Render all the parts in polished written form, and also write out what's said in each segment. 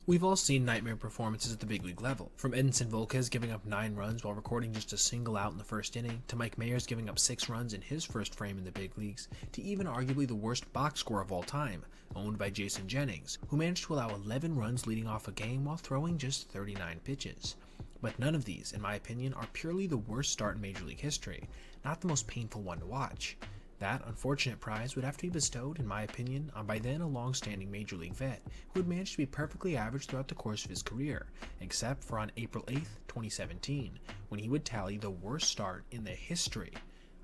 We've all seen nightmare performances at the big league level, from Edinson Volquez giving up 9 runs while recording just a single out in the first inning, to Mike Mayers giving up 6 runs in his first frame in the big leagues, to even arguably the worst box score of all time, owned by Jason Jennings, who managed to allow 11 runs leading off a game while throwing just 39 pitches. But none of these, in my opinion, are purely the worst start in Major League history, not the most painful one to watch. That unfortunate prize would have to be bestowed, in my opinion, on by then a long-standing Major League vet who had managed to be perfectly average throughout the course of his career, except for on April 8th, 2017, when he would tally the worst start in the history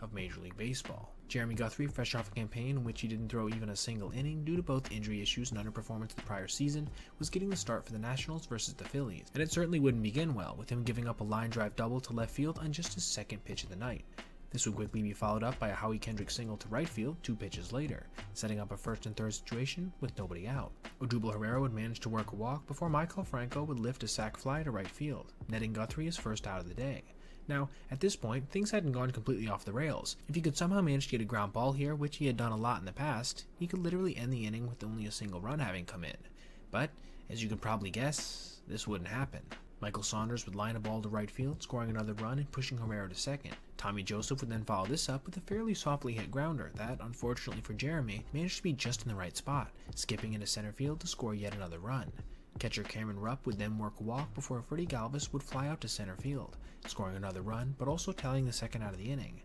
of Major League Baseball. Jeremy Guthrie, fresh off a campaign in which he didn't throw even a single inning due to both injury issues and underperformance the prior season, was getting the start for the Nationals versus the Phillies, and it certainly wouldn't begin well, with him giving up a line drive double to left field on just his second pitch of the night. This would quickly be followed up by a Howie Kendrick single to right field 2 pitches later, setting up a first and third situation with nobody out. Odubel Herrera would manage to work a walk before Michael Franco would lift a sac fly to right field, netting Guthrie his first out of the day. Now, at this point, things hadn't gone completely off the rails. If he could somehow manage to get a ground ball here, which he had done a lot in the past, he could literally end the inning with only a single run having come in. But, as you could probably guess, this wouldn't happen. Michael Saunders would line a ball to right field, scoring another run and pushing Herrera to second. Tommy Joseph would then follow this up with a fairly softly hit grounder that, unfortunately for Jeremy, managed to be just in the right spot, skipping into center field to score yet another run. Catcher Cameron Rupp would then work a walk before Freddie Galvis would fly out to center field, scoring another run but also tallying the second out of the inning.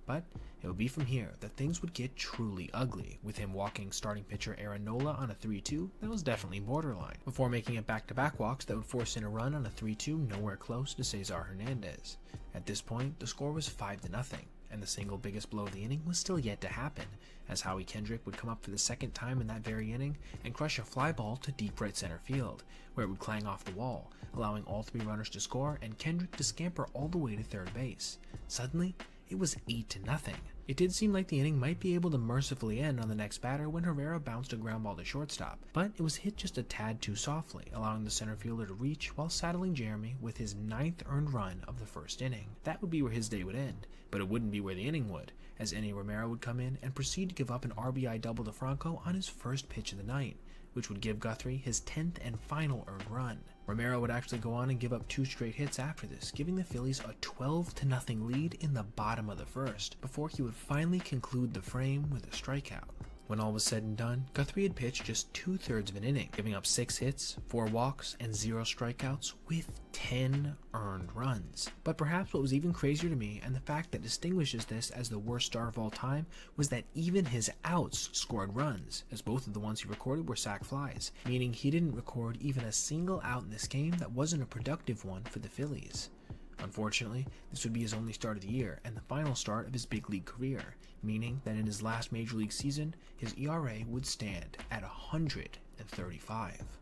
But it would be from here that things would get truly ugly, with him walking starting pitcher Aaron Nola on a 3-2 that was definitely borderline, before making it back-to-back walks that would force in a run on a 3-2 nowhere close to Cesar Hernandez. At this point, the score was 5-0, and the single biggest blow of the inning was still yet to happen, as Howie Kendrick would come up for the second time in that very inning and crush a fly ball to deep right center field, where it would clang off the wall, allowing all 3 runners to score and Kendrick to scamper all the way to third base. Suddenly, it was 8-0. It did seem like the inning might be able to mercifully end on the next batter when Herrera bounced a ground ball to shortstop, but it was hit just a tad too softly, allowing the center fielder to reach while saddling Jeremy with his 9th earned run of the first inning. That would be where his day would end, but it wouldn't be where the inning would, as Enny Romero would come in and proceed to give up an RBI double to Franco on his first pitch of the night, which would give Guthrie his 10th and final earned run. Romero would actually go on and give up 2 straight hits after this, giving the Phillies a 12-0 lead in the bottom of the first, before he would finally conclude the frame with a strikeout. When all was said and done, Guthrie had pitched just 2/3 of an inning, giving up 6 hits, 4 walks, and 0 strikeouts with 10 earned runs. But perhaps what was even crazier to me, and the fact that distinguishes this as the worst start of all time, was that even his outs scored runs, as both of the ones he recorded were sac flies, meaning he didn't record even a single out in this game that wasn't a productive one for the Phillies. Unfortunately, this would be his only start of the year and the final start of his big league career, meaning that in his last major league season, his ERA would stand at 135.